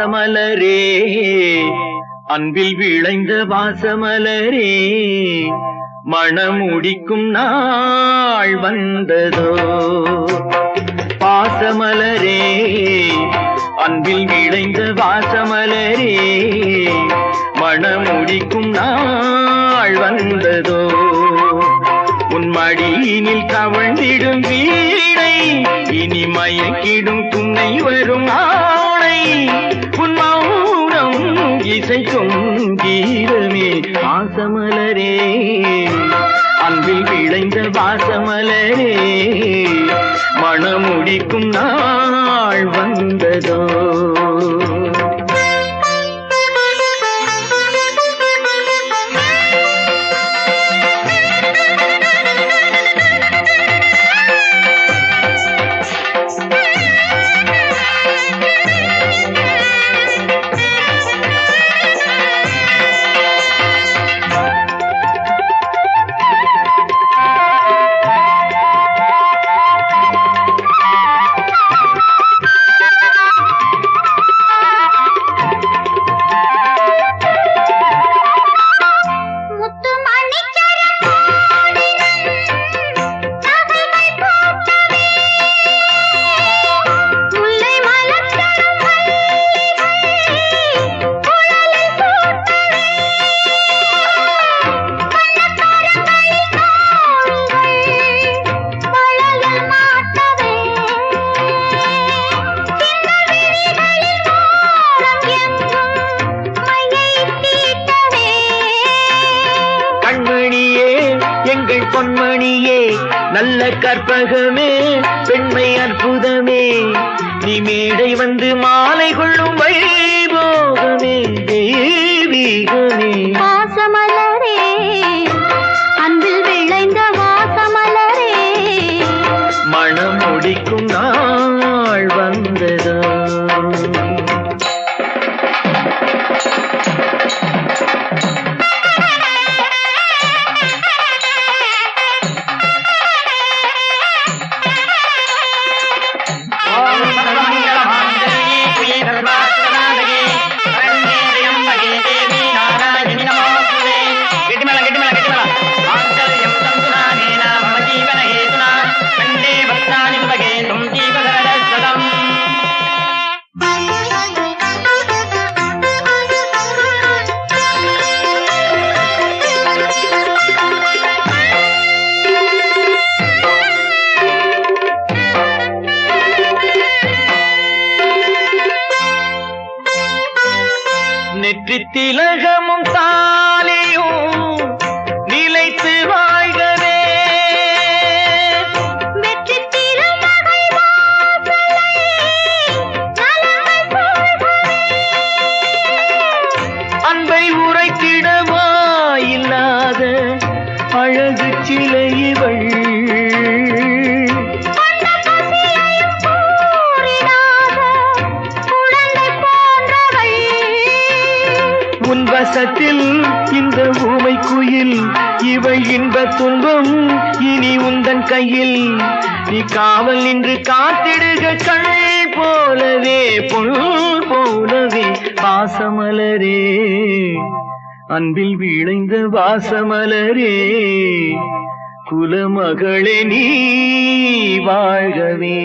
பாசமலரே அன்பில் விளைந்த வாசமலரே மணமுடிக்கும் நாள் வந்ததோ பாசமலரே அன்பில் விளைந்த வாசமலரே மணமுடிக்கும் நாள் வந்ததோ உன் மடியினில் கவழ்ந்திடும் வீணை இனி மயக்கிடும் துணை வரும் ஆணை உன் மௌனம் இசைக்கும் கீதமே வாசமலரே அன்பில் விளைந்த வாசமலரே மணமுடிக்கும் நாள் வந்ததோ எங்கள் பொன்மணியே நல்ல கற்பகமே பெண்மை அற்புதமே நீ மேடை வந்து மாலை கொள்ளும் வைபோகமே தெய்வீகமே வாசமலரே அன்பில் விளைந்த வாசமலரே மணம் முடிக்கும் நாள் வந்ததோ நெற்றி திலகமும் தாலியும் நிலைத்து வாழ்கவே வெற்றி திருமகள் அன்பை உரைத்திடவாயில்லாத அழகு சிலை இவள் உன் வசத்தில் இந்த ஊமை குயில் இவள் இன்ப துன்பம் இனி உந்தன் கையில் நீ காவல் நின்று காத்திடுக கண் போலவே பொன் போலவே வாசமலரே அன்பில் விளைந்த வாசமலரே குலமகளே நீ வாழ்கவே